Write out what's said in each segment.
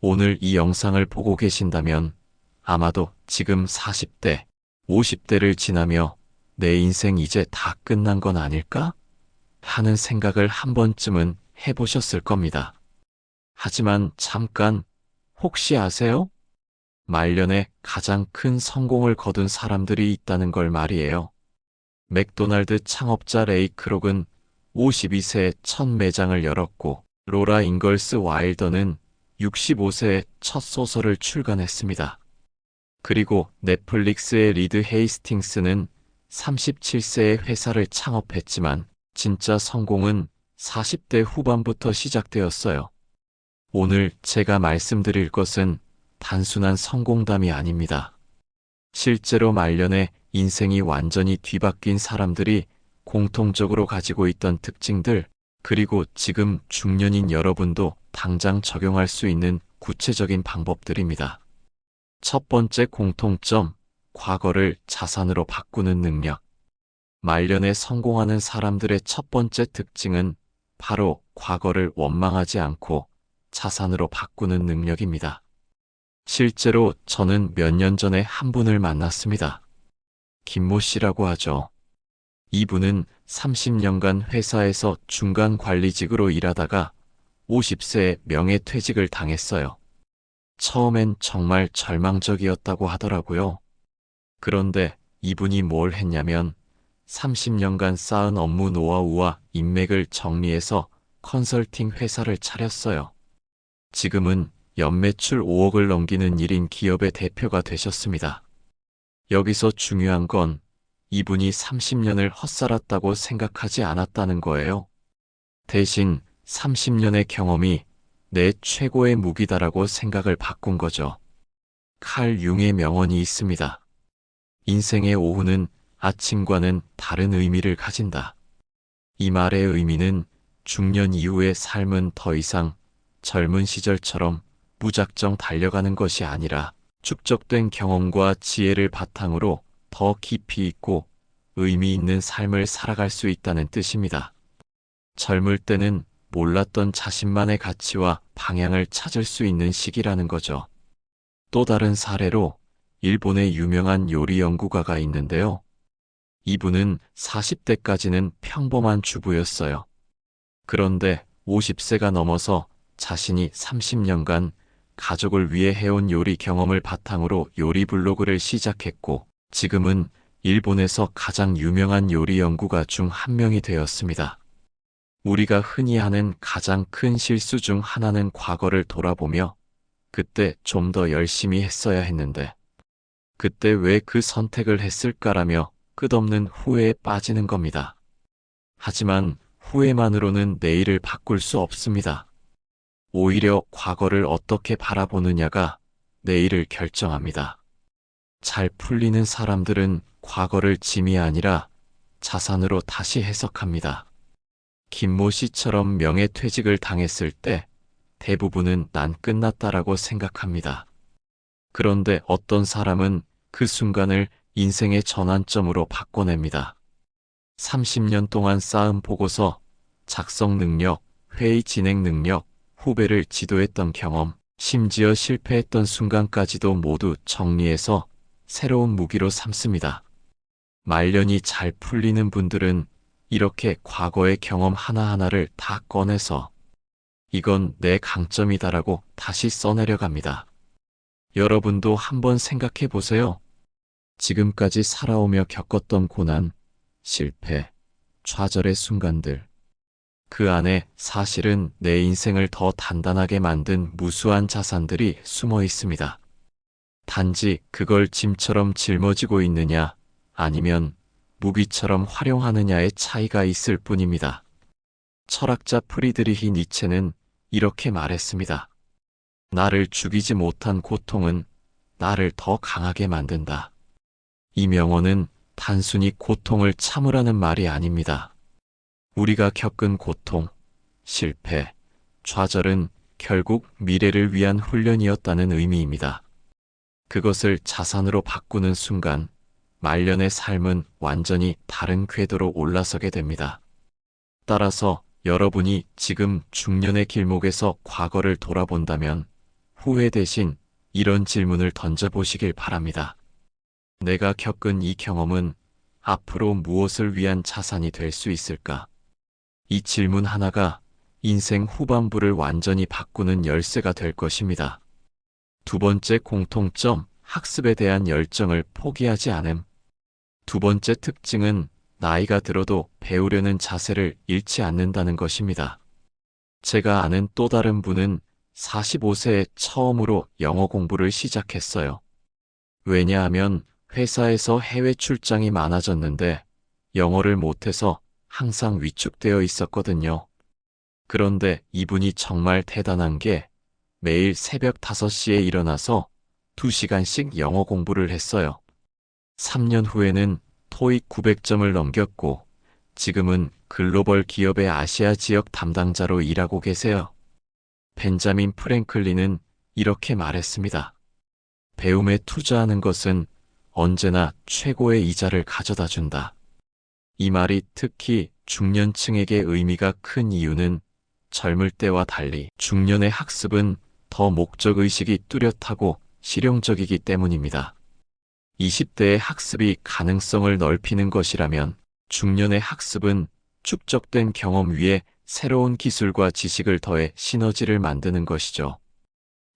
오늘 이 영상을 보고 계신다면 아마도 지금 40대, 50대를 지나며 내 인생 이제 다 끝난 건 아닐까? 하는 생각을 한 번쯤은 해보셨을 겁니다. 하지만 잠깐, 혹시 아세요? 말년에 가장 큰 성공을 거둔 사람들이 있다는 걸 말이에요. 맥도날드 창업자 레이 크록은 52세에 첫 매장을 열었고, 로라 잉걸스 와일더는 65세에 첫 소설을 출간했습니다. 그리고 넷플릭스의 리드 헤이스팅스는 37세에 회사를 창업했지만 진짜 성공은 40대 후반부터 시작되었어요. 오늘 제가 말씀드릴 것은 단순한 성공담이 아닙니다. 실제로 말년에 인생이 완전히 뒤바뀐 사람들이 공통적으로 가지고 있던 특징들, 그리고 지금 중년인 여러분도 당장 적용할 수 있는 구체적인 방법들입니다. 첫 번째 공통점, 과거를 자산으로 바꾸는 능력. 말년에 성공하는 사람들의 첫 번째 특징은 바로 과거를 원망하지 않고 자산으로 바꾸는 능력입니다. 실제로 저는 몇 년 전에 한 분을 만났습니다. 김모 씨라고 하죠. 이분은 30년간 회사에서 중간 관리직으로 일하다가 50세에 명예퇴직을 당했어요. 처음엔 정말 절망적이었다고 하더라고요. 그런데 이분이 뭘 했냐면 30년간 쌓은 업무 노하우와 인맥을 정리해서 컨설팅 회사를 차렸어요. 지금은 연매출 5억을 넘기는 1인 기업의 대표가 되셨습니다. 여기서 중요한 건 이분이 30년을 헛살았다고 생각하지 않았다는 거예요. 대신 30년의 경험이 내 최고의 무기다라고 생각을 바꾼 거죠. 칼 융의 명언이 있습니다. 인생의 오후는 아침과는 다른 의미를 가진다. 이 말의 의미는 중년 이후의 삶은 더 이상 젊은 시절처럼 무작정 달려가는 것이 아니라 축적된 경험과 지혜를 바탕으로 더 깊이 있고 의미 있는 삶을 살아갈 수 있다는 뜻입니다. 젊을 때는 몰랐던 자신만의 가치와 방향을 찾을 수 있는 시기라는 거죠. 또 다른 사례로 일본의 유명한 요리 연구가가 있는데요. 이분은 40대까지는 평범한 주부였어요. 그런데 50세가 넘어서 자신이 30년간 가족을 위해 해온 요리 경험을 바탕으로 요리 블로그를 시작했고, 지금은 일본에서 가장 유명한 요리 연구가 중 한 명이 되었습니다. 우리가 흔히 하는 가장 큰 실수 중 하나는 과거를 돌아보며 그때 좀 더 열심히 했어야 했는데, 그때 왜 그 선택을 했을까라며 끝없는 후회에 빠지는 겁니다. 하지만 후회만으로는 내일을 바꿀 수 없습니다. 오히려 과거를 어떻게 바라보느냐가 내일을 결정합니다. 잘 풀리는 사람들은 과거를 짐이 아니라 자산으로 다시 해석합니다. 김모 씨처럼 명예퇴직을 당했을 때 대부분은 난 끝났다라고 생각합니다. 그런데 어떤 사람은 그 순간을 인생의 전환점으로 바꿔냅니다. 30년 동안 쌓은 보고서, 작성 능력, 회의 진행 능력, 후배를 지도했던 경험, 심지어 실패했던 순간까지도 모두 정리해서 새로운 무기로 삼습니다. 말년이 잘 풀리는 분들은 이렇게 과거의 경험 하나하나를 다 꺼내서 이건 내 강점이다라고 다시 써내려갑니다. 여러분도 한번 생각해 보세요. 지금까지 살아오며 겪었던 고난, 실패, 좌절의 순간들. 그 안에 사실은 내 인생을 더 단단하게 만든 무수한 자산들이 숨어 있습니다. 단지 그걸 짐처럼 짊어지고 있느냐, 아니면 무기처럼 활용하느냐의 차이가 있을 뿐입니다. 철학자 프리드리히 니체는 이렇게 말했습니다. 나를 죽이지 못한 고통은 나를 더 강하게 만든다. 이 명언은 단순히 고통을 참으라는 말이 아닙니다. 우리가 겪은 고통, 실패, 좌절은 결국 미래를 위한 훈련이었다는 의미입니다. 그것을 자산으로 바꾸는 순간 말년의 삶은 완전히 다른 궤도로 올라서게 됩니다. 따라서 여러분이 지금 중년의 길목에서 과거를 돌아본다면 후회 대신 이런 질문을 던져보시길 바랍니다. 내가 겪은 이 경험은 앞으로 무엇을 위한 자산이 될 수 있을까? 이 질문 하나가 인생 후반부를 완전히 바꾸는 열쇠가 될 것입니다. 두 번째 공통점, 학습에 대한 열정을 포기하지 않음. 두 번째 특징은 나이가 들어도 배우려는 자세를 잃지 않는다는 것입니다. 제가 아는 또 다른 분은 45세에 처음으로 영어 공부를 시작했어요. 왜냐하면 회사에서 해외 출장이 많아졌는데 영어를 못해서 항상 위축되어 있었거든요. 그런데 이분이 정말 대단한 게 매일 새벽 5시에 일어나서 2시간씩 영어 공부를 했어요. 3년 후에는 토익 900점을 넘겼고 지금은 글로벌 기업의 아시아 지역 담당자로 일하고 계세요. 벤자민 프랭클린은 이렇게 말했습니다. 배움에 투자하는 것은 언제나 최고의 이자를 가져다 준다. 이 말이 특히 중년층에게 의미가 큰 이유는 젊을 때와 달리 중년의 학습은 더 목적의식이 뚜렷하고 실용적이기 때문입니다. 20대의 학습이 가능성을 넓히는 것이라면 중년의 학습은 축적된 경험 위에 새로운 기술과 지식을 더해 시너지를 만드는 것이죠.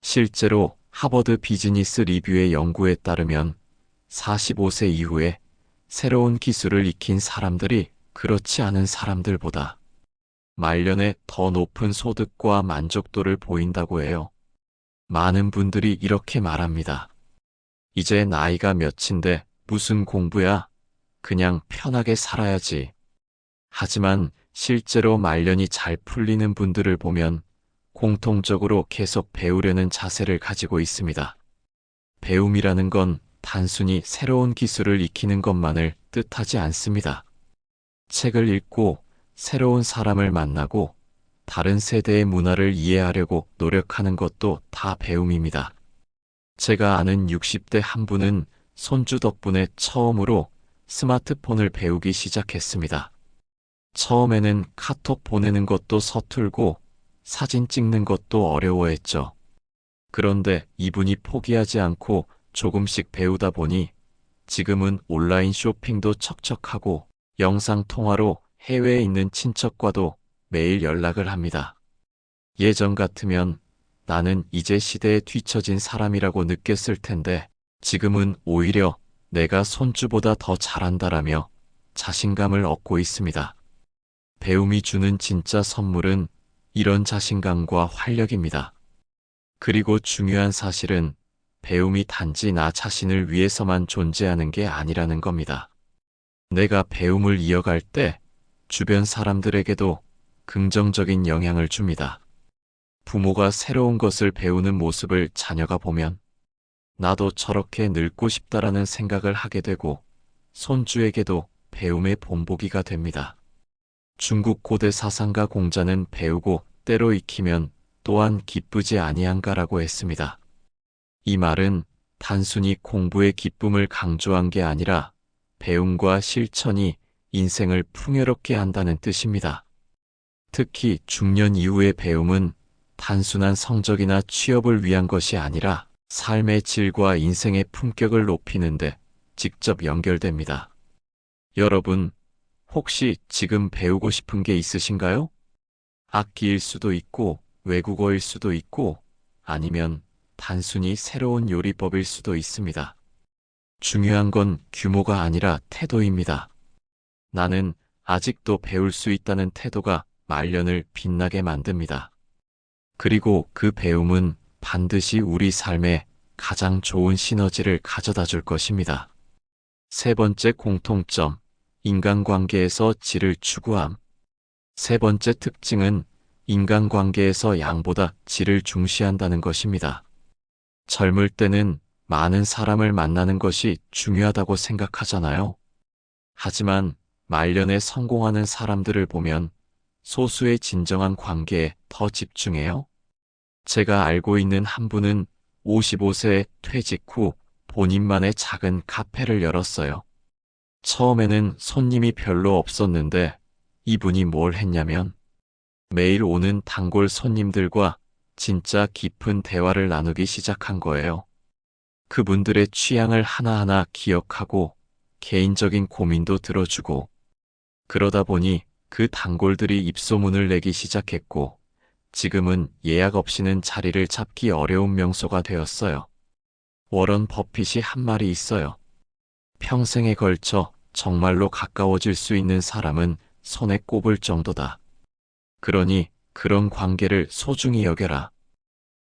실제로 하버드 비즈니스 리뷰의 연구에 따르면 45세 이후에 새로운 기술을 익힌 사람들이 그렇지 않은 사람들보다 말년에 더 높은 소득과 만족도를 보인다고 해요. 많은 분들이 이렇게 말합니다. 이제 나이가 몇인데 무슨 공부야? 그냥 편하게 살아야지. 하지만 실제로 말년이 잘 풀리는 분들을 보면 공통적으로 계속 배우려는 자세를 가지고 있습니다. 배움이라는 건 단순히 새로운 기술을 익히는 것만을 뜻하지 않습니다. 책을 읽고 새로운 사람을 만나고 다른 세대의 문화를 이해하려고 노력하는 것도 다 배움입니다. 제가 아는 60대 한 분은 손주 덕분에 처음으로 스마트폰을 배우기 시작했습니다. 처음에는 카톡 보내는 것도 서툴고 사진 찍는 것도 어려워했죠. 그런데 이분이 포기하지 않고 조금씩 배우다 보니 지금은 온라인 쇼핑도 척척하고 영상통화로 해외에 있는 친척과도 매일 연락을 합니다. 예전 같으면 나는 이제 시대에 뒤처진 사람이라고 느꼈을 텐데 지금은 오히려 내가 손주보다 더 잘한다라며 자신감을 얻고 있습니다. 배움이 주는 진짜 선물은 이런 자신감과 활력입니다. 그리고 중요한 사실은 배움이 단지 나 자신을 위해서만 존재하는 게 아니라는 겁니다. 내가 배움을 이어갈 때 주변 사람들에게도 긍정적인 영향을 줍니다. 부모가 새로운 것을 배우는 모습을 자녀가 보면 나도 저렇게 늙고 싶다라는 생각을 하게 되고 손주에게도 배움의 본보기가 됩니다. 중국 고대 사상가 공자는 배우고 때로 익히면 또한 기쁘지 아니한가라고 했습니다. 이 말은 단순히 공부의 기쁨을 강조한 게 아니라 배움과 실천이 인생을 풍요롭게 한다는 뜻입니다. 특히 중년 이후의 배움은 단순한 성적이나 취업을 위한 것이 아니라 삶의 질과 인생의 품격을 높이는 데 직접 연결됩니다. 여러분, 혹시 지금 배우고 싶은 게 있으신가요? 악기일 수도 있고 외국어일 수도 있고 아니면 단순히 새로운 요리법일 수도 있습니다. 중요한 건 규모가 아니라 태도입니다. 나는 아직도 배울 수 있다는 태도가 말년을 빛나게 만듭니다. 그리고 그 배움은 반드시 우리 삶에 가장 좋은 시너지를 가져다 줄 것입니다. 세 번째 공통점, 인간관계에서 질을 추구함. 세 번째 특징은 인간관계에서 양보다 질을 중시한다는 것입니다. 젊을 때는 많은 사람을 만나는 것이 중요하다고 생각하잖아요. 하지만 말년에 성공하는 사람들을 보면 소수의 진정한 관계에 더 집중해요. 제가 알고 있는 한 분은 55세에 퇴직 후 본인만의 작은 카페를 열었어요. 처음에는 손님이 별로 없었는데 이분이 뭘 했냐면 매일 오는 단골 손님들과 진짜 깊은 대화를 나누기 시작한 거예요. 그분들의 취향을 하나하나 기억하고 개인적인 고민도 들어주고 그러다 보니 그 단골들이 입소문을 내기 시작했고 지금은 예약 없이는 자리를 잡기 어려운 명소가 되었어요. 워런 버핏이 한 말이 있어요. 평생에 걸쳐 정말로 가까워질 수 있는 사람은 손에 꼽을 정도다. 그러니 그런 관계를 소중히 여겨라.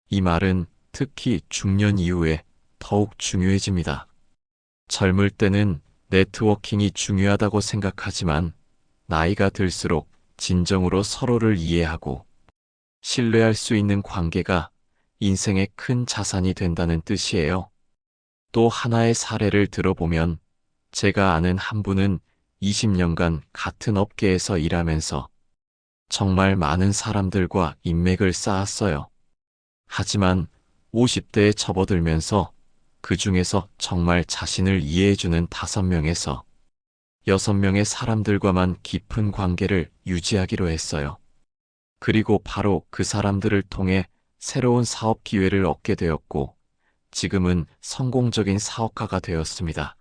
이 말은 특히 중년 이후에 더욱 중요해집니다. 젊을 때는 네트워킹이 중요하다고 생각하지만 나이가 들수록 진정으로 서로를 이해하고 신뢰할 수 있는 관계가 인생의 큰 자산이 된다는 뜻이에요. 또 하나의 사례를 들어보면 제가 아는 한 분은 20년간 같은 업계에서 일하면서 정말 많은 사람들과 인맥을 쌓았어요. 하지만 50대에 접어들면서 그 중에서 정말 자신을 이해해주는 5명에서 6명의 사람들과만 깊은 관계를 유지하기로 했어요. 그리고 바로 그 사람들을 통해 새로운 사업 기회를 얻게 되었고 지금은 성공적인 사업가가 되었습니다.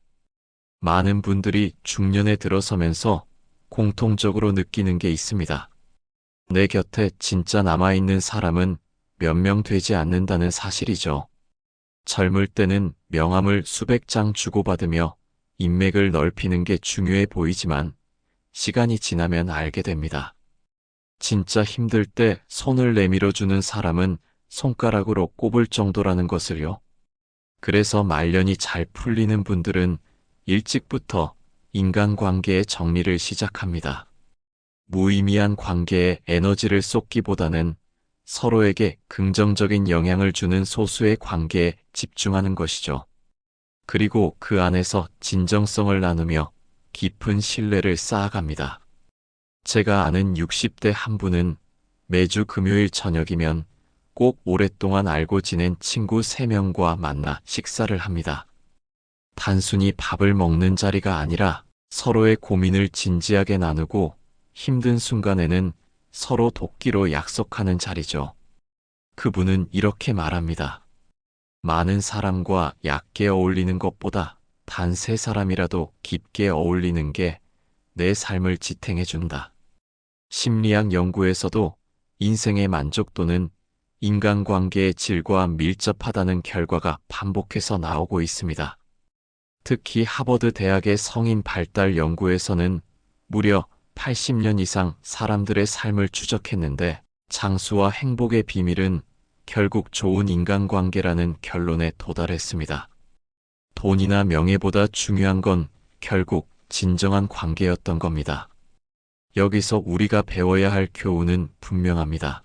많은 분들이 중년에 들어서면서 공통적으로 느끼는 게 있습니다. 내 곁에 진짜 남아있는 사람은 몇 명 되지 않는다는 사실이죠. 젊을 때는 명함을 수백 장 주고받으며 인맥을 넓히는 게 중요해 보이지만 시간이 지나면 알게 됩니다. 진짜 힘들 때 손을 내밀어주는 사람은 손가락으로 꼽을 정도라는 것을요. 그래서 말년이 잘 풀리는 분들은 일찍부터 인간관계의 정리를 시작합니다. 무의미한 관계에 에너지를 쏟기보다는 서로에게 긍정적인 영향을 주는 소수의 관계에 집중하는 것이죠. 그리고 그 안에서 진정성을 나누며 깊은 신뢰를 쌓아갑니다. 제가 아는 60대 한 분은 매주 금요일 저녁이면 꼭 오랫동안 알고 지낸 친구 3명과 만나 식사를 합니다. 단순히 밥을 먹는 자리가 아니라 서로의 고민을 진지하게 나누고 힘든 순간에는 서로 돕기로 약속하는 자리죠. 그분은 이렇게 말합니다. 많은 사람과 얕게 어울리는 것보다 단 3사람이라도 깊게 어울리는 게 내 삶을 지탱해준다. 심리학 연구에서도 인생의 만족도는 인간관계의 질과 밀접하다는 결과가 반복해서 나오고 있습니다. 특히 하버드 대학의 성인 발달 연구에서는 무려 80년 이상 사람들의 삶을 추적했는데 장수와 행복의 비밀은 결국 좋은 인간관계라는 결론에 도달했습니다. 돈이나 명예보다 중요한 건 결국 진정한 관계였던 겁니다. 여기서 우리가 배워야 할 교훈은 분명합니다.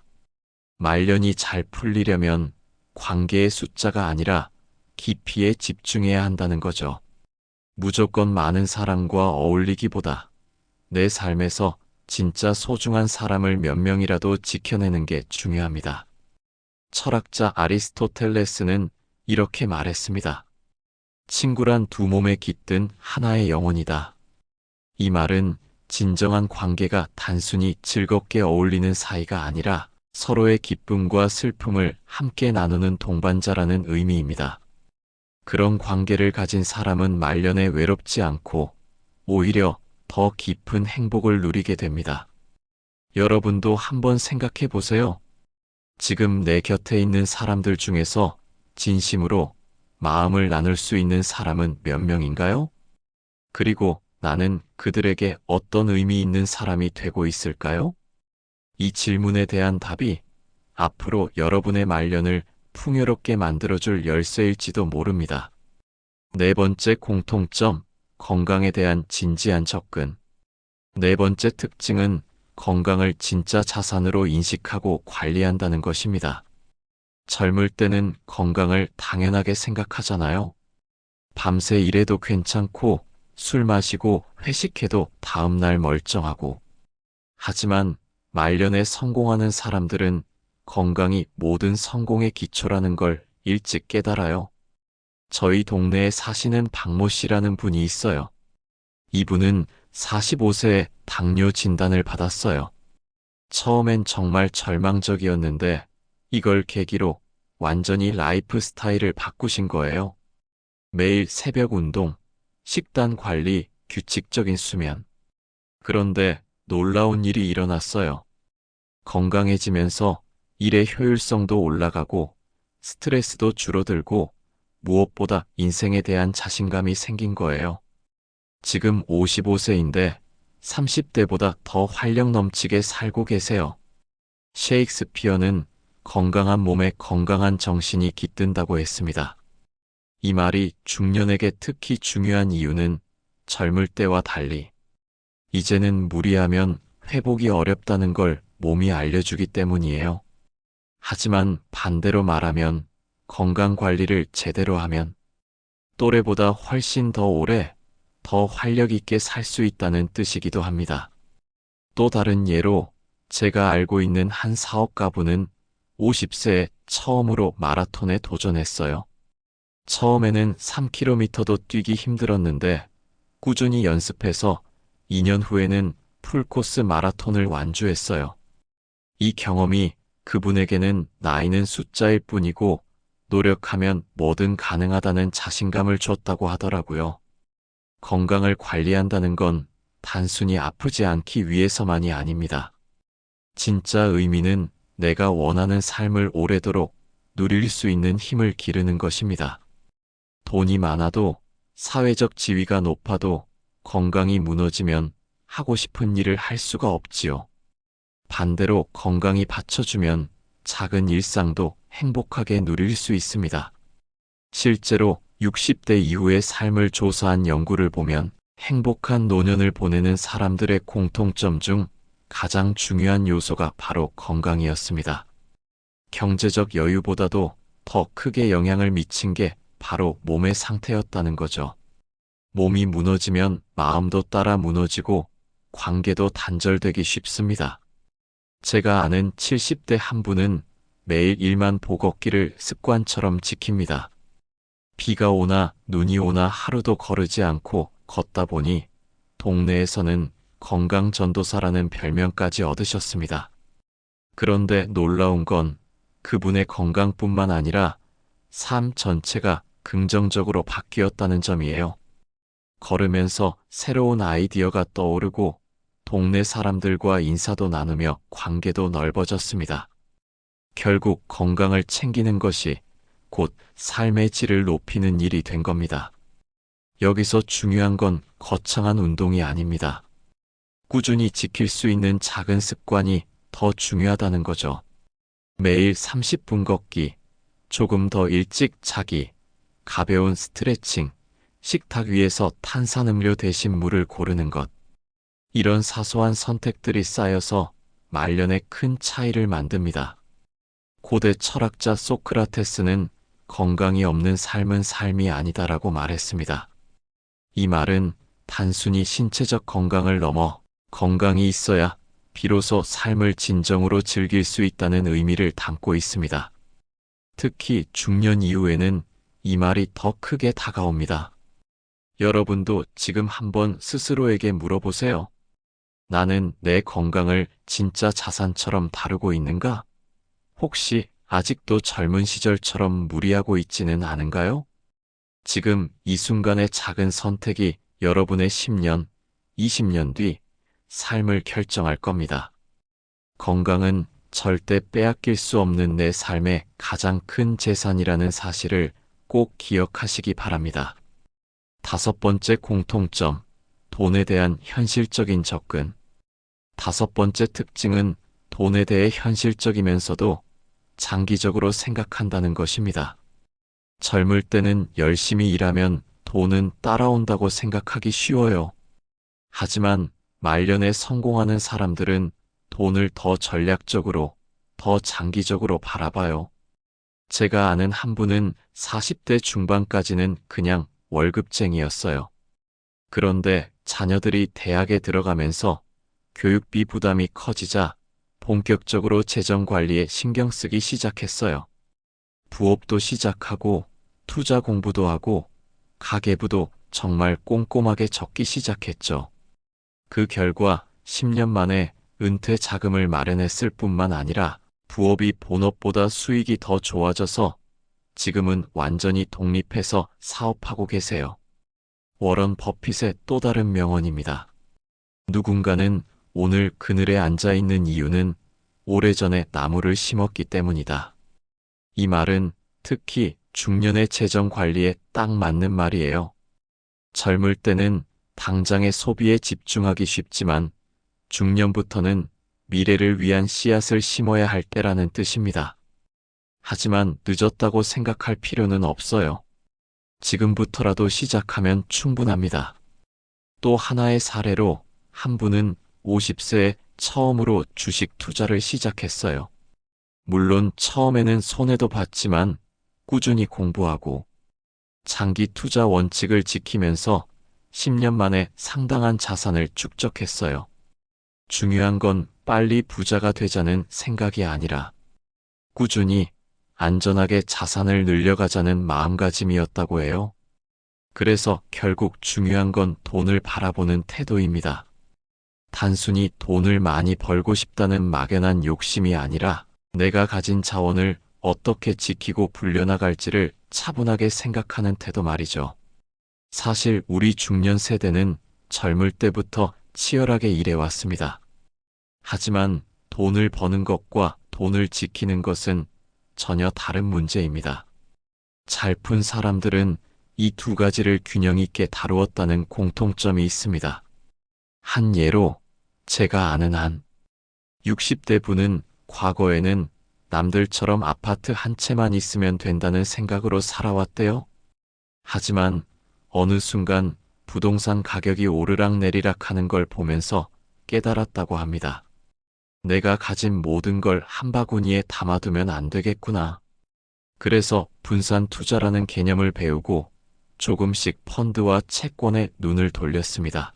말년이 잘 풀리려면 관계의 숫자가 아니라 깊이에 집중해야 한다는 거죠. 무조건 많은 사람과 어울리기보다 내 삶에서 진짜 소중한 사람을 몇 명이라도 지켜내는 게 중요합니다. 철학자 아리스토텔레스는 이렇게 말했습니다. 친구란 두 몸에 깃든 하나의 영혼이다. 이 말은 진정한 관계가 단순히 즐겁게 어울리는 사이가 아니라 서로의 기쁨과 슬픔을 함께 나누는 동반자라는 의미입니다. 그런 관계를 가진 사람은 말년에 외롭지 않고 오히려 더 깊은 행복을 누리게 됩니다. 여러분도 한번 생각해 보세요. 지금 내 곁에 있는 사람들 중에서 진심으로 마음을 나눌 수 있는 사람은 몇 명인가요? 그리고 나는 그들에게 어떤 의미 있는 사람이 되고 있을까요? 이 질문에 대한 답이 앞으로 여러분의 말년을 풍요롭게 만들어줄 열쇠일지도 모릅니다. 4번째 공통점, 건강에 대한 진지한 접근. 4번째 특징은 건강을 진짜 자산으로 인식하고 관리한다는 것입니다. 젊을 때는 건강을 당연하게 생각하잖아요. 밤새 일해도 괜찮고 술 마시고 회식해도 다음날 멀쩡하고. 하지만 말년에 성공하는 사람들은 건강이 모든 성공의 기초라는 걸 일찍 깨달아요. 저희 동네에 사시는 박모 씨라는 분이 있어요. 이분은 45세에 당뇨 진단을 받았어요. 처음엔 정말 절망적이었는데 이걸 계기로 완전히 라이프 스타일을 바꾸신 거예요. 매일 새벽 운동, 식단 관리, 규칙적인 수면. 그런데 놀라운 일이 일어났어요. 건강해지면서 일의 효율성도 올라가고 스트레스도 줄어들고 무엇보다 인생에 대한 자신감이 생긴 거예요. 지금 55세인데 30대보다 더 활력 넘치게 살고 계세요. 셰익스피어는 건강한 몸에 건강한 정신이 깃든다고 했습니다. 이 말이 중년에게 특히 중요한 이유는 젊을 때와 달리 이제는 무리하면 회복이 어렵다는 걸 몸이 알려주기 때문이에요. 하지만 반대로 말하면 건강 관리를 제대로 하면 또래보다 훨씬 더 오래, 더 활력 있게 살 수 있다는 뜻이기도 합니다. 또 다른 예로 제가 알고 있는 한 사업가분은 50세에 처음으로 마라톤에 도전했어요. 처음에는 3km도 뛰기 힘들었는데 꾸준히 연습해서 2년 후에는 풀코스 마라톤을 완주했어요. 이 경험이 그분에게는 나이는 숫자일 뿐이고 노력하면 뭐든 가능하다는 자신감을 줬다고 하더라고요. 건강을 관리한다는 건 단순히 아프지 않기 위해서만이 아닙니다. 진짜 의미는 내가 원하는 삶을 오래도록 누릴 수 있는 힘을 기르는 것입니다. 돈이 많아도 사회적 지위가 높아도 건강이 무너지면 하고 싶은 일을 할 수가 없지요. 반대로 건강이 받쳐주면 작은 일상도 행복하게 누릴 수 있습니다. 실제로 60대 이후의 삶을 조사한 연구를 보면 행복한 노년을 보내는 사람들의 공통점 중 가장 중요한 요소가 바로 건강이었습니다. 경제적 여유보다도 더 크게 영향을 미친 게 바로 몸의 상태였다는 거죠. 몸이 무너지면 마음도 따라 무너지고 관계도 단절되기 쉽습니다. 제가 아는 70대 한 분은 매일 일만 보 걷기를 습관처럼 지킵니다. 비가 오나 눈이 오나 하루도 거르지 않고 걷다 보니 동네에서는 건강 전도사라는 별명까지 얻으셨습니다. 그런데 놀라운 건 그분의 건강뿐만 아니라 삶 전체가 긍정적으로 바뀌었다는 점이에요. 걸으면서 새로운 아이디어가 떠오르고 동네 사람들과 인사도 나누며 관계도 넓어졌습니다. 결국 건강을 챙기는 것이 곧 삶의 질을 높이는 일이 된 겁니다. 여기서 중요한 건 거창한 운동이 아닙니다. 꾸준히 지킬 수 있는 작은 습관이 더 중요하다는 거죠. 매일 30분 걷기, 조금 더 일찍 자기, 가벼운 스트레칭, 식탁 위에서 탄산음료 대신 물을 고르는 것. 이런 사소한 선택들이 쌓여서 말년에 큰 차이를 만듭니다. 고대 철학자 소크라테스는 건강이 없는 삶은 삶이 아니다라고 말했습니다. 이 말은 단순히 신체적 건강을 넘어 건강이 있어야 비로소 삶을 진정으로 즐길 수 있다는 의미를 담고 있습니다. 특히 중년 이후에는 이 말이 더 크게 다가옵니다. 여러분도 지금 한번 스스로에게 물어보세요. 나는 내 건강을 진짜 자산처럼 다루고 있는가? 혹시 아직도 젊은 시절처럼 무리하고 있지는 않은가요? 지금 이 순간의 작은 선택이 여러분의 10년, 20년 뒤 삶을 결정할 겁니다. 건강은 절대 빼앗길 수 없는 내 삶의 가장 큰 재산이라는 사실을 꼭 기억하시기 바랍니다. 5번째 공통점, 돈에 대한 현실적인 접근. 5번째 특징은 돈에 대해 현실적이면서도 장기적으로 생각한다는 것입니다. 젊을 때는 열심히 일하면 돈은 따라온다고 생각하기 쉬워요. 하지만 말년에 성공하는 사람들은 돈을 더 전략적으로, 더 장기적으로 바라봐요. 제가 아는 한 분은 40대 중반까지는 그냥 월급쟁이였어요. 그런데 자녀들이 대학에 들어가면서 교육비 부담이 커지자 본격적으로 재정 관리에 신경 쓰기 시작했어요. 부업도 시작하고 투자 공부도 하고 가계부도 정말 꼼꼼하게 적기 시작했죠. 그 결과 10년 만에 은퇴 자금을 마련했을 뿐만 아니라 부업이 본업보다 수익이 더 좋아져서 지금은 완전히 독립해서 사업하고 계세요. 워런 버핏의 또 다른 명언입니다. 누군가는 오늘 그늘에 앉아 있는 이유는 오래전에 나무를 심었기 때문이다. 이 말은 특히 중년의 재정 관리에 딱 맞는 말이에요. 젊을 때는 당장의 소비에 집중하기 쉽지만 중년부터는 미래를 위한 씨앗을 심어야 할 때라는 뜻입니다. 하지만 늦었다고 생각할 필요는 없어요. 지금부터라도 시작하면 충분합니다. 또 하나의 사례로 한 분은 50세에 처음으로 주식 투자를 시작했어요. 물론 처음에는 손해도 봤지만 꾸준히 공부하고 장기 투자 원칙을 지키면서 10년 만에 상당한 자산을 축적했어요. 중요한 건 빨리 부자가 되자는 생각이 아니라 꾸준히 안전하게 자산을 늘려가자는 마음가짐이었다고 해요. 그래서 결국 중요한 건 돈을 바라보는 태도입니다. 단순히 돈을 많이 벌고 싶다는 막연한 욕심이 아니라 내가 가진 자원을 어떻게 지키고 불려나갈지를 차분하게 생각하는 태도 말이죠. 사실 우리 중년 세대는 젊을 때부터 치열하게 일해왔습니다. 하지만 돈을 버는 것과 돈을 지키는 것은 전혀 다른 문제입니다. 잘 푼 사람들은 이 두 가지를 균형 있게 다루었다는 공통점이 있습니다. 한 예로 제가 아는 한 60대 분은 과거에는 남들처럼 아파트 한 채만 있으면 된다는 생각으로 살아왔대요. 하지만 어느 순간 부동산 가격이 오르락내리락 하는 걸 보면서 깨달았다고 합니다. 내가 가진 모든 걸 한 바구니에 담아두면 안 되겠구나. 그래서 분산 투자라는 개념을 배우고 조금씩 펀드와 채권에 눈을 돌렸습니다.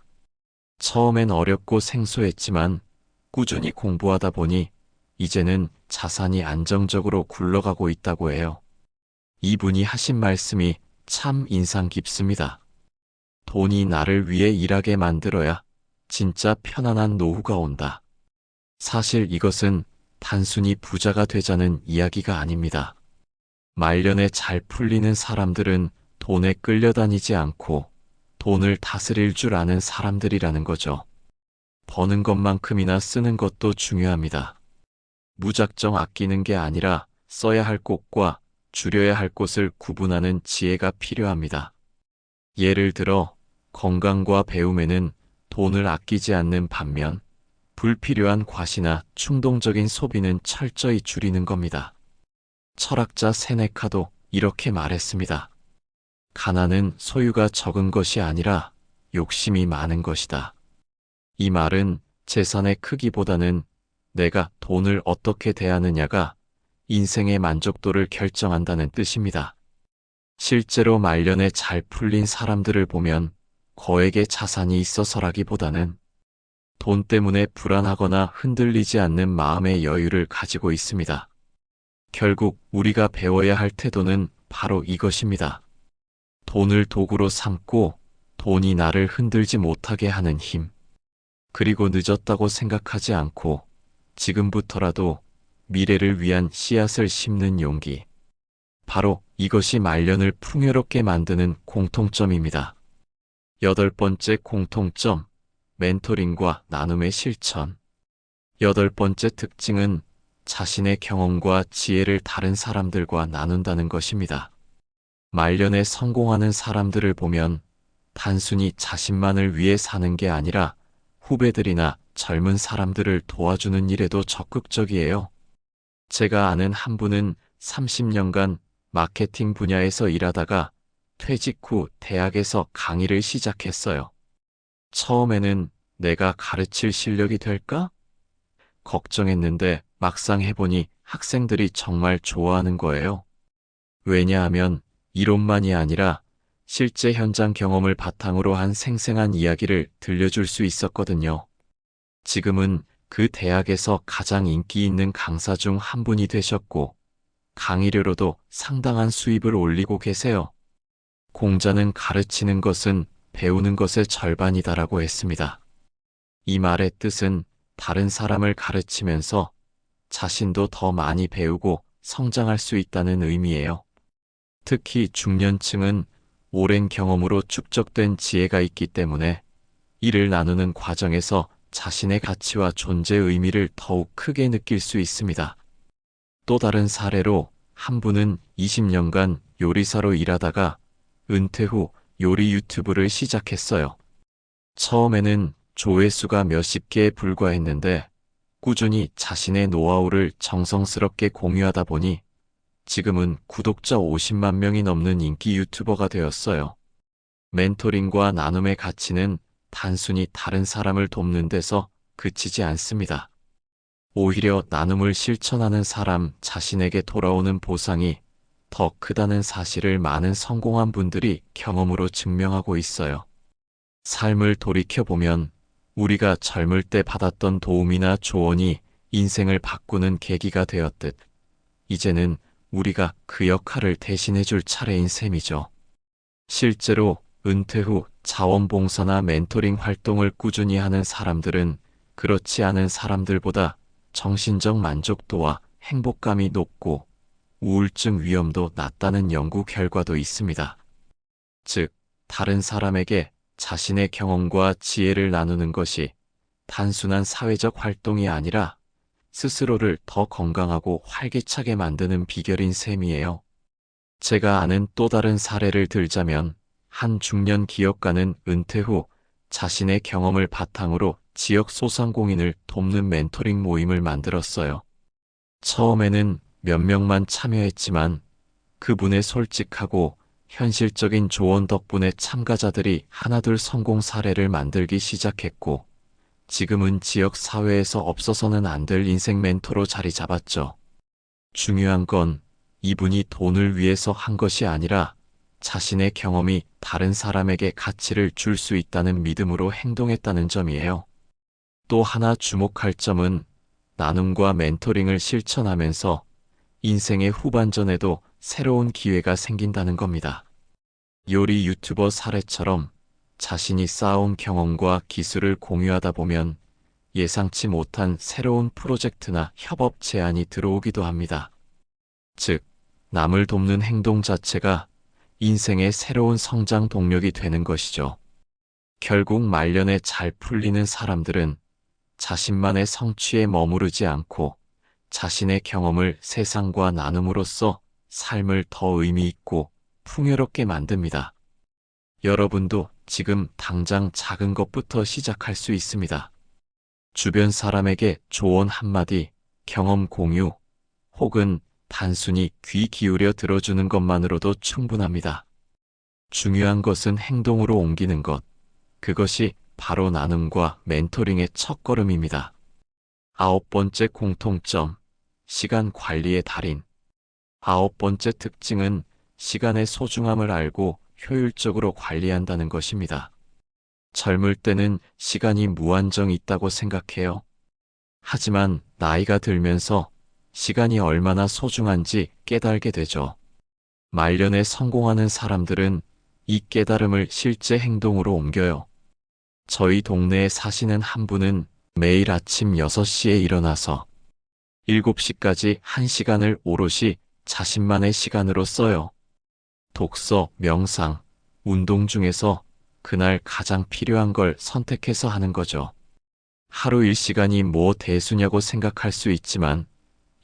처음엔 어렵고 생소했지만 꾸준히 공부하다 보니 이제는 자산이 안정적으로 굴러가고 있다고 해요. 이분이 하신 말씀이 참 인상 깊습니다. 돈이 나를 위해 일하게 만들어야 진짜 편안한 노후가 온다. 사실 이것은 단순히 부자가 되자는 이야기가 아닙니다. 말년에 잘 풀리는 사람들은 돈에 끌려다니지 않고 돈을 다스릴 줄 아는 사람들이라는 거죠. 버는 것만큼이나 쓰는 것도 중요합니다. 무작정 아끼는 게 아니라 써야 할 곳과 줄여야 할 곳을 구분하는 지혜가 필요합니다. 예를 들어 건강과 배움에는 돈을 아끼지 않는 반면 불필요한 과시나 충동적인 소비는 철저히 줄이는 겁니다. 철학자 세네카도 이렇게 말했습니다. 가난은 소유가 적은 것이 아니라 욕심이 많은 것이다. 이 말은 재산의 크기보다는 내가 돈을 어떻게 대하느냐가 인생의 만족도를 결정한다는 뜻입니다. 실제로 말년에 잘 풀린 사람들을 보면 거액의 자산이 있어서라기보다는 돈 때문에 불안하거나 흔들리지 않는 마음의 여유를 가지고 있습니다. 결국 우리가 배워야 할 태도는 바로 이것입니다. 돈을 도구로 삼고 돈이 나를 흔들지 못하게 하는 힘. 그리고 늦었다고 생각하지 않고 지금부터라도 미래를 위한 씨앗을 심는 용기. 바로 이것이 말년을 풍요롭게 만드는 공통점입니다. 8번째 공통점, 멘토링과 나눔의 실천. 8번째 특징은 자신의 경험과 지혜를 다른 사람들과 나눈다는 것입니다. 말년에 성공하는 사람들을 보면 단순히 자신만을 위해 사는 게 아니라 후배들이나 젊은 사람들을 도와주는 일에도 적극적이에요. 제가 아는 한 분은 30년간 마케팅 분야에서 일하다가 퇴직 후 대학에서 강의를 시작했어요. 처음에는 내가 가르칠 실력이 될까? 걱정했는데 막상 해보니 학생들이 정말 좋아하는 거예요. 왜냐하면 이론만이 아니라 실제 현장 경험을 바탕으로 한 생생한 이야기를 들려줄 수 있었거든요. 지금은 그 대학에서 가장 인기 있는 강사 중 한 분이 되셨고 강의료로도 상당한 수입을 올리고 계세요. 공자는 가르치는 것은 배우는 것의 절반이다라고 했습니다. 이 말의 뜻은 다른 사람을 가르치면서 자신도 더 많이 배우고 성장할 수 있다는 의미예요. 특히 중년층은 오랜 경험으로 축적된 지혜가 있기 때문에 이를 나누는 과정에서 자신의 가치와 존재의 의미를 더욱 크게 느낄 수 있습니다. 또 다른 사례로 한 분은 20년간 요리사로 일하다가 은퇴 후 요리 유튜브를 시작했어요. 처음에는 조회수가 몇십 개에 불과했는데 꾸준히 자신의 노하우를 정성스럽게 공유하다 보니 지금은 구독자 50만 명이 넘는 인기 유튜버가 되었어요. 멘토링과 나눔의 가치는 단순히 다른 사람을 돕는 데서 그치지 않습니다. 오히려 나눔을 실천하는 사람 자신에게 돌아오는 보상이 더 크다는 사실을 많은 성공한 분들이 경험으로 증명하고 있어요. 삶을 돌이켜보면 우리가 젊을 때 받았던 도움이나 조언이 인생을 바꾸는 계기가 되었듯 이제는 우리가 그 역할을 대신해줄 차례인 셈이죠. 실제로 은퇴 후 자원봉사나 멘토링 활동을 꾸준히 하는 사람들은 그렇지 않은 사람들보다 정신적 만족도와 행복감이 높고 우울증 위험도 낮다는 연구 결과도 있습니다. 즉, 다른 사람에게 자신의 경험과 지혜를 나누는 것이 단순한 사회적 활동이 아니라 스스로를 더 건강하고 활기차게 만드는 비결인 셈이에요. 제가 아는 또 다른 사례를 들자면 한 중년 기업가는 은퇴 후 자신의 경험을 바탕으로 지역 소상공인을 돕는 멘토링 모임을 만들었어요. 처음에는 몇 명만 참여했지만 그분의 솔직하고 현실적인 조언 덕분에 참가자들이 하나둘 성공 사례를 만들기 시작했고 지금은 지역 사회에서 없어서는 안 될 인생 멘토로 자리 잡았죠. 중요한 건 이분이 돈을 위해서 한 것이 아니라 자신의 경험이 다른 사람에게 가치를 줄 수 있다는 믿음으로 행동했다는 점이에요. 또 하나 주목할 점은 나눔과 멘토링을 실천하면서 인생의 후반전에도 새로운 기회가 생긴다는 겁니다. 요리 유튜버 사례처럼 자신이 쌓아온 경험과 기술을 공유하다 보면 예상치 못한 새로운 프로젝트나 협업 제안이 들어오기도 합니다. 즉, 남을 돕는 행동 자체가 인생의 새로운 성장 동력이 되는 것이죠. 결국 말년에 잘 풀리는 사람들은 자신만의 성취에 머무르지 않고 자신의 경험을 세상과 나눔으로써 삶을 더 의미 있고 풍요롭게 만듭니다. 여러분도 지금 당장 작은 것부터 시작할 수 있습니다. 주변 사람에게 조언 한마디, 경험 공유, 혹은 단순히 귀 기울여 들어주는 것만으로도 충분합니다. 중요한 것은 행동으로 옮기는 것. 그것이 바로 나눔과 멘토링의 첫걸음입니다. 9번째 공통점, 시간 관리의 달인. 9번째 특징은 시간의 소중함을 알고 효율적으로 관리한다는 것입니다. 젊을 때는 시간이 무한정 있다고 생각해요. 하지만 나이가 들면서 시간이 얼마나 소중한지 깨달게 되죠. 말년에 성공하는 사람들은 이 깨달음을 실제 행동으로 옮겨요. 저희 동네에 사시는 한 분은 매일 아침 6시에 일어나서 7시까지 1시간을 오롯이 자신만의 시간으로 써요. 독서, 명상, 운동 중에서 그날 가장 필요한 걸 선택해서 하는 거죠. 하루 1시간이 뭐 대수냐고 생각할 수 있지만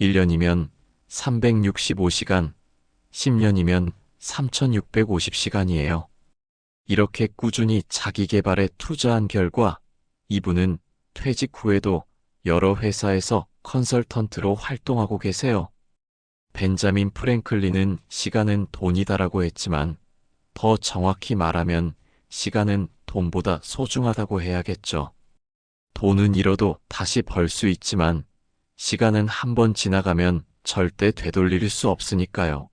1년이면 365시간, 10년이면 3650시간이에요. 이렇게 꾸준히 자기 개발에 투자한 결과 이분은 퇴직 후에도 여러 회사에서 컨설턴트로 활동하고 계세요. 벤자민 프랭클린은 시간은 돈이다라고 했지만 더 정확히 말하면 시간은 돈보다 소중하다고 해야겠죠. 돈은 잃어도 다시 벌 수 있지만 시간은 한 번 지나가면 절대 되돌릴 수 없으니까요.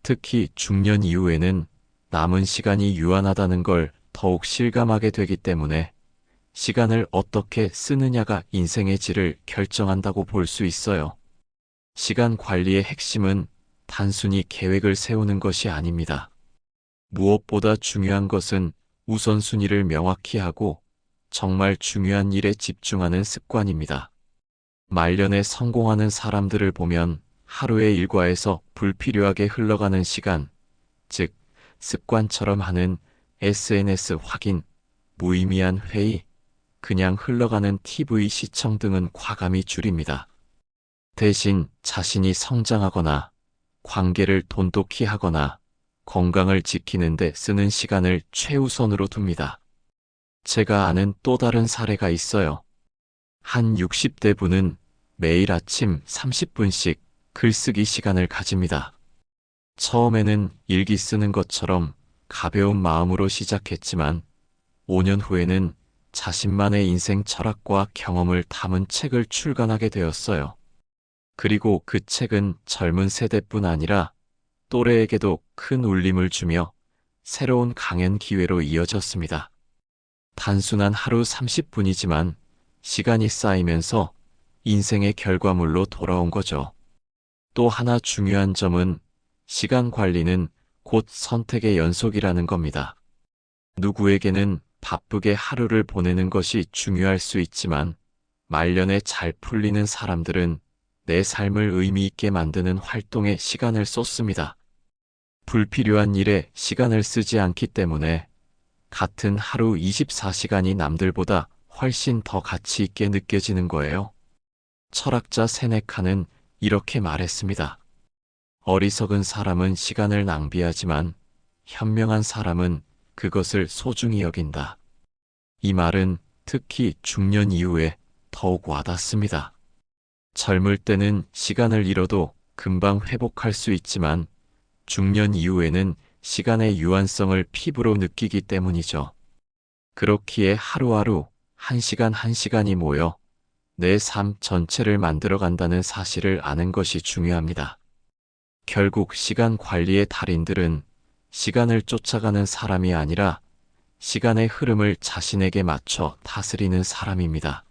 특히 중년 이후에는 남은 시간이 유한하다는 걸 더욱 실감하게 되기 때문에 시간을 어떻게 쓰느냐가 인생의 질을 결정한다고 볼 수 있어요. 시간 관리의 핵심은 단순히 계획을 세우는 것이 아닙니다. 무엇보다 중요한 것은 우선순위를 명확히 하고 정말 중요한 일에 집중하는 습관입니다. 말년에 성공하는 사람들을 보면 하루의 일과에서 불필요하게 흘러가는 시간, 즉 습관처럼 하는 SNS 확인, 무의미한 회의, 그냥 흘러가는 TV 시청 등은 과감히 줄입니다. 대신 자신이 성장하거나 관계를 돈독히 하거나 건강을 지키는 데 쓰는 시간을 최우선으로 둡니다. 제가 아는 또 다른 사례가 있어요. 한 60대 분은 매일 아침 30분씩 글쓰기 시간을 가집니다. 처음에는 일기 쓰는 것처럼 가벼운 마음으로 시작했지만 5년 후에는 자신만의 인생 철학과 경험을 담은 책을 출간하게 되었어요. 그리고 그 책은 젊은 세대뿐 아니라 또래에게도 큰 울림을 주며 새로운 강연 기회로 이어졌습니다. 단순한 하루 30분이지만 시간이 쌓이면서 인생의 결과물로 돌아온 거죠. 또 하나 중요한 점은 시간 관리는 곧 선택의 연속이라는 겁니다. 누구에게는 바쁘게 하루를 보내는 것이 중요할 수 있지만 말년에 잘 풀리는 사람들은 내 삶을 의미 있게 만드는 활동에 시간을 쏟습니다. 불필요한 일에 시간을 쓰지 않기 때문에 같은 하루 24시간이 남들보다 훨씬 더 가치 있게 느껴지는 거예요. 철학자 세네카는 이렇게 말했습니다. 어리석은 사람은 시간을 낭비하지만 현명한 사람은 그것을 소중히 여긴다. 이 말은 특히 중년 이후에 더욱 와닿습니다. 젊을 때는 시간을 잃어도 금방 회복할 수 있지만 중년 이후에는 시간의 유한성을 피부로 느끼기 때문이죠. 그렇기에 하루하루 한 시간 한 시간이 모여 내 삶 전체를 만들어간다는 사실을 아는 것이 중요합니다. 결국 시간 관리의 달인들은 시간을 쫓아가는 사람이 아니라 시간의 흐름을 자신에게 맞춰 다스리는 사람입니다.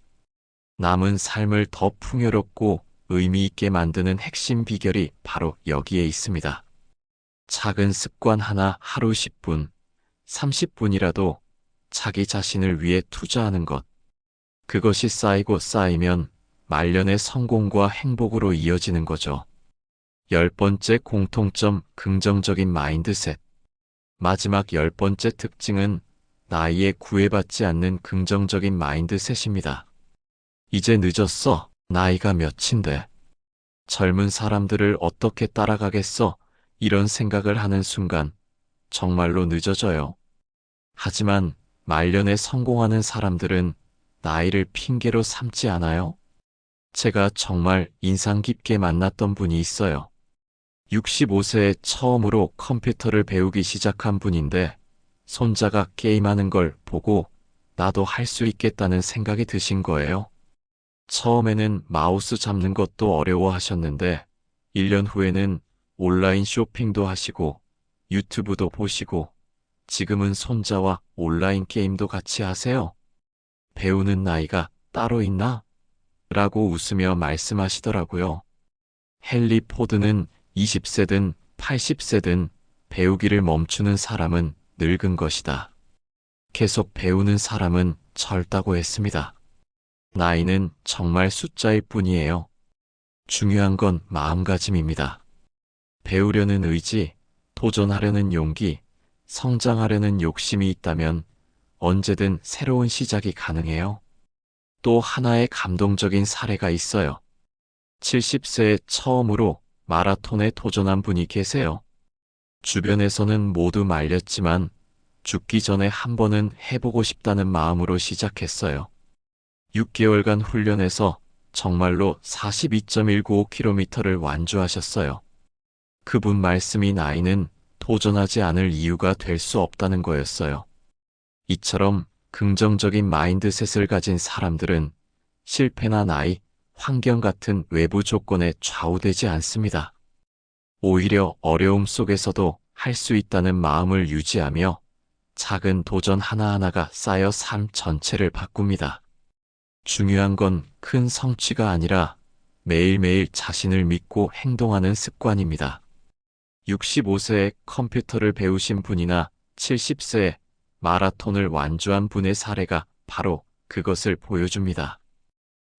남은 삶을 더 풍요롭고 의미 있게 만드는 핵심 비결이 바로 여기에 있습니다. 작은 습관 하나 하루 10분, 30분이라도 자기 자신을 위해 투자하는 것. 그것이 쌓이고 쌓이면 말년의 성공과 행복으로 이어지는 거죠. 10번째 공통점 긍정적인 마인드셋. 마지막 10번째 특징은 나이에 구애받지 않는 긍정적인 마인드셋입니다. 이제 늦었어. 나이가 몇인데. 젊은 사람들을 어떻게 따라가겠어? 이런 생각을 하는 순간 정말로 늦어져요. 하지만 말년에 성공하는 사람들은 나이를 핑계로 삼지 않아요. 제가 정말 인상 깊게 만났던 분이 있어요. 65세에 처음으로 컴퓨터를 배우기 시작한 분인데 손자가 게임하는 걸 보고 나도 할 수 있겠다는 생각이 드신 거예요. 처음에는 마우스 잡는 것도 어려워하셨는데 1년 후에는 온라인 쇼핑도 하시고 유튜브도 보시고 지금은 손자와 온라인 게임도 같이 하세요. 배우는 나이가 따로 있나? 라고 웃으며 말씀하시더라고요. 헨리 포드는 20세든 80세든 배우기를 멈추는 사람은 늙은 것이다. 계속 배우는 사람은 젊다고 했습니다. 나이는 정말 숫자일 뿐이에요. 중요한 건 마음가짐입니다. 배우려는 의지, 도전하려는 용기, 성장하려는 욕심이 있다면 언제든 새로운 시작이 가능해요. 또 하나의 감동적인 사례가 있어요. 70세에 처음으로 마라톤에 도전한 분이 계세요. 주변에서는 모두 말렸지만 죽기 전에 한 번은 해보고 싶다는 마음으로 시작했어요. 6개월간 훈련해서 정말로 42.195km를 완주하셨어요. 그분 말씀이 나이는 도전하지 않을 이유가 될 수 없다는 거였어요. 이처럼 긍정적인 마인드셋을 가진 사람들은 실패나 나이, 환경 같은 외부 조건에 좌우되지 않습니다. 오히려 어려움 속에서도 할 수 있다는 마음을 유지하며 작은 도전 하나하나가 쌓여 삶 전체를 바꿉니다. 중요한 건 큰 성취가 아니라 매일매일 자신을 믿고 행동하는 습관입니다. 65세에 컴퓨터를 배우신 분이나 70세에 마라톤을 완주한 분의 사례가 바로 그것을 보여줍니다.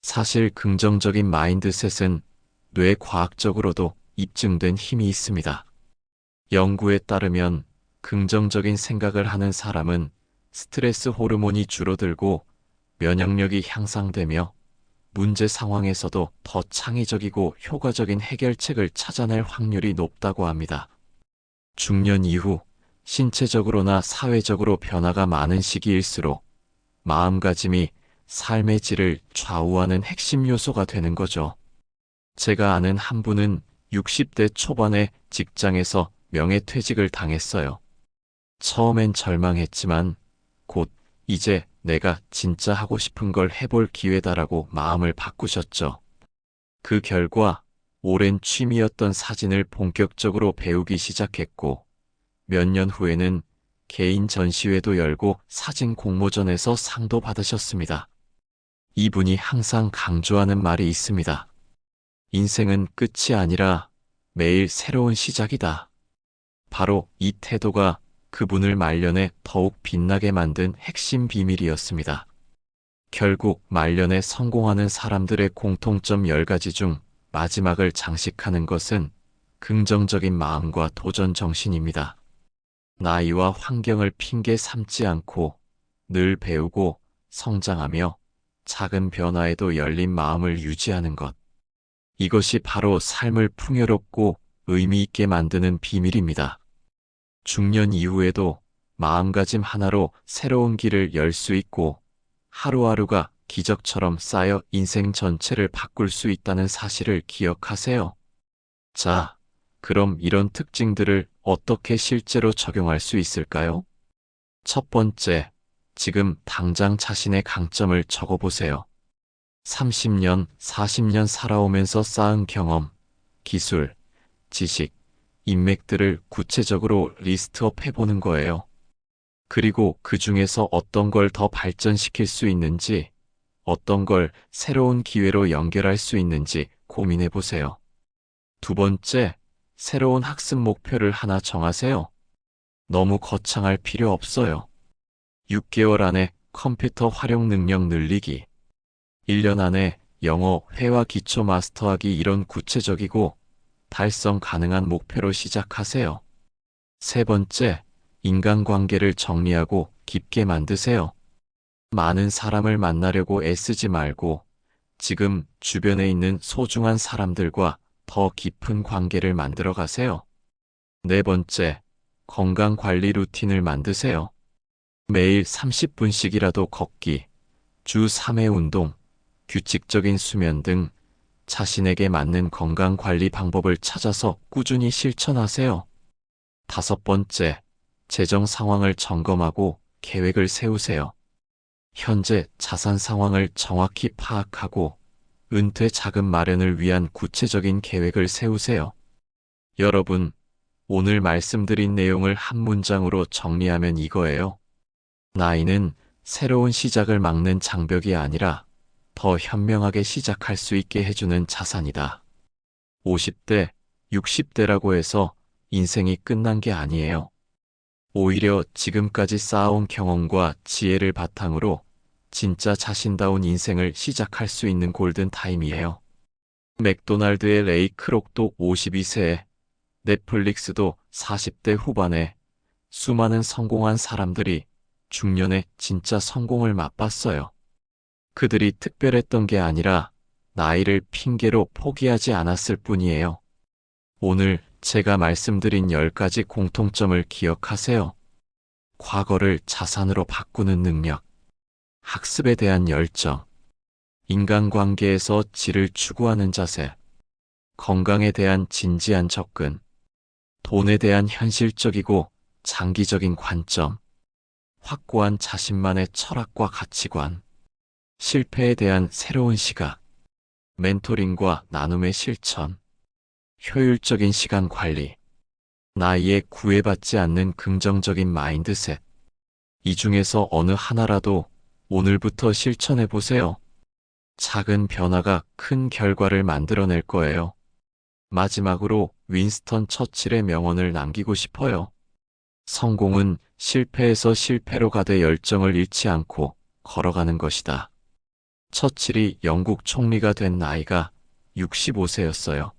사실 긍정적인 마인드셋은 뇌과학적으로도 입증된 힘이 있습니다. 연구에 따르면 긍정적인 생각을 하는 사람은 스트레스 호르몬이 줄어들고 면역력이 향상되며 문제 상황에서도 더 창의적이고 효과적인 해결책을 찾아낼 확률이 높다고 합니다. 중년 이후 신체적으로나 사회적으로 변화가 많은 시기일수록 마음가짐이 삶의 질을 좌우하는 핵심 요소가 되는 거죠. 제가 아는 한 분은 60대 초반에 직장에서 명예퇴직을 당했어요. 처음엔 절망했지만 곧 이제 내가 진짜 하고 싶은 걸 해볼 기회다라고 마음을 바꾸셨죠. 그 결과 오랜 취미였던 사진을 본격적으로 배우기 시작했고 몇 년 후에는 개인 전시회도 열고 사진 공모전에서 상도 받으셨습니다. 이분이 항상 강조하는 말이 있습니다. 인생은 끝이 아니라 매일 새로운 시작이다. 바로 이 태도가 그분을 말년에 더욱 빛나게 만든 핵심 비밀이었습니다. 결국 말년에 성공하는 사람들의 공통점 10가지 중 마지막을 장식하는 것은 긍정적인 마음과 도전 정신입니다. 나이와 환경을 핑계 삼지 않고 늘 배우고 성장하며 작은 변화에도 열린 마음을 유지하는 것. 이것이 바로 삶을 풍요롭고 의미 있게 만드는 비밀입니다. 중년 이후에도 마음가짐 하나로 새로운 길을 열 수 있고 하루하루가 기적처럼 쌓여 인생 전체를 바꿀 수 있다는 사실을 기억하세요. 자, 그럼 이런 특징들을 어떻게 실제로 적용할 수 있을까요? 첫 번째, 지금 당장 자신의 강점을 적어보세요. 30년, 40년 살아오면서 쌓은 경험, 기술, 지식, 인맥들을 구체적으로 리스트업 해보는 거예요. 그리고 그 중에서 어떤 걸 더 발전시킬 수 있는지, 어떤 걸 새로운 기회로 연결할 수 있는지 고민해 보세요. 두 번째, 새로운 학습 목표를 하나 정하세요. 너무 거창할 필요 없어요. 6개월 안에 컴퓨터 활용 능력 늘리기, 1년 안에 영어 회화 기초 마스터하기 이런 구체적이고 달성 가능한 목표로 시작하세요. 세 번째, 인간관계를 정리하고 깊게 만드세요. 많은 사람을 만나려고 애쓰지 말고 지금 주변에 있는 소중한 사람들과 더 깊은 관계를 만들어 가세요. 네 번째, 건강관리 루틴을 만드세요. 매일 30분씩이라도 걷기, 주 3회 운동, 규칙적인 수면 등 자신에게 맞는 건강관리 방법을 찾아서 꾸준히 실천하세요. 다섯 번째, 재정 상황을 점검하고 계획을 세우세요. 현재 자산 상황을 정확히 파악하고 은퇴 자금 마련을 위한 구체적인 계획을 세우세요. 여러분, 오늘 말씀드린 내용을 한 문장으로 정리하면 이거예요. 나이는 새로운 시작을 막는 장벽이 아니라 더 현명하게 시작할 수 있게 해주는 자산이다. 50대, 60대라고 해서 인생이 끝난 게 아니에요. 오히려 지금까지 쌓아온 경험과 지혜를 바탕으로 진짜 자신다운 인생을 시작할 수 있는 골든타임이에요. 맥도날드의 레이 크록도 52세에, 넷플릭스도 40대 후반에 수많은 성공한 사람들이 중년에 진짜 성공을 맛봤어요. 그들이 특별했던 게 아니라 나이를 핑계로 포기하지 않았을 뿐이에요. 오늘 제가 말씀드린 10가지 공통점을 기억하세요. 과거를 자산으로 바꾸는 능력, 학습에 대한 열정, 인간관계에서 질을 추구하는 자세, 건강에 대한 진지한 접근, 돈에 대한 현실적이고 장기적인 관점, 확고한 자신만의 철학과 가치관, 실패에 대한 새로운 시각, 멘토링과 나눔의 실천, 효율적인 시간 관리, 나이에 구애받지 않는 긍정적인 마인드셋. 이 중에서 어느 하나라도 오늘부터 실천해 보세요. 작은 변화가 큰 결과를 만들어낼 거예요. 마지막으로 윈스턴 처칠의 명언을 남기고 싶어요. 성공은 실패에서 실패로 가되 열정을 잃지 않고 걸어가는 것이다. 처칠이 영국 총리가 된 나이가 65세였어요.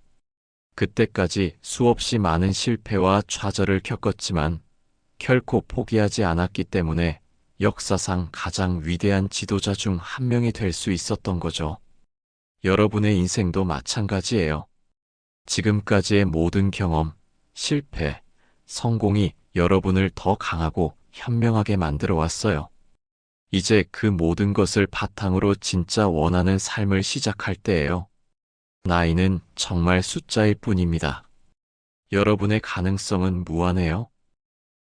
그때까지 수없이 많은 실패와 좌절을 겪었지만 결코 포기하지 않았기 때문에 역사상 가장 위대한 지도자 중 한 명이 될 수 있었던 거죠. 여러분의 인생도 마찬가지예요. 지금까지의 모든 경험, 실패, 성공이 여러분을 더 강하고 현명하게 만들어 왔어요. 이제 그 모든 것을 바탕으로 진짜 원하는 삶을 시작할 때예요. 나이는 정말 숫자일 뿐입니다. 여러분의 가능성은 무한해요.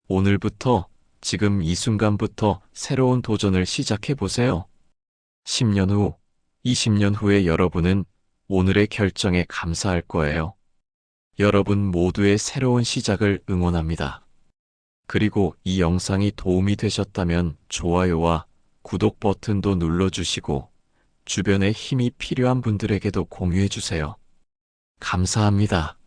오늘부터, 지금 이 순간부터 새로운 도전을 시작해 보세요. 10년 후, 20년 후의 여러분은 오늘의 결정에 감사할 거예요. 여러분 모두의 새로운 시작을 응원합니다. 그리고 이 영상이 도움이 되셨다면 좋아요와 구독 버튼도 눌러주시고 주변에 힘이 필요한 분들에게도 공유해주세요. 감사합니다.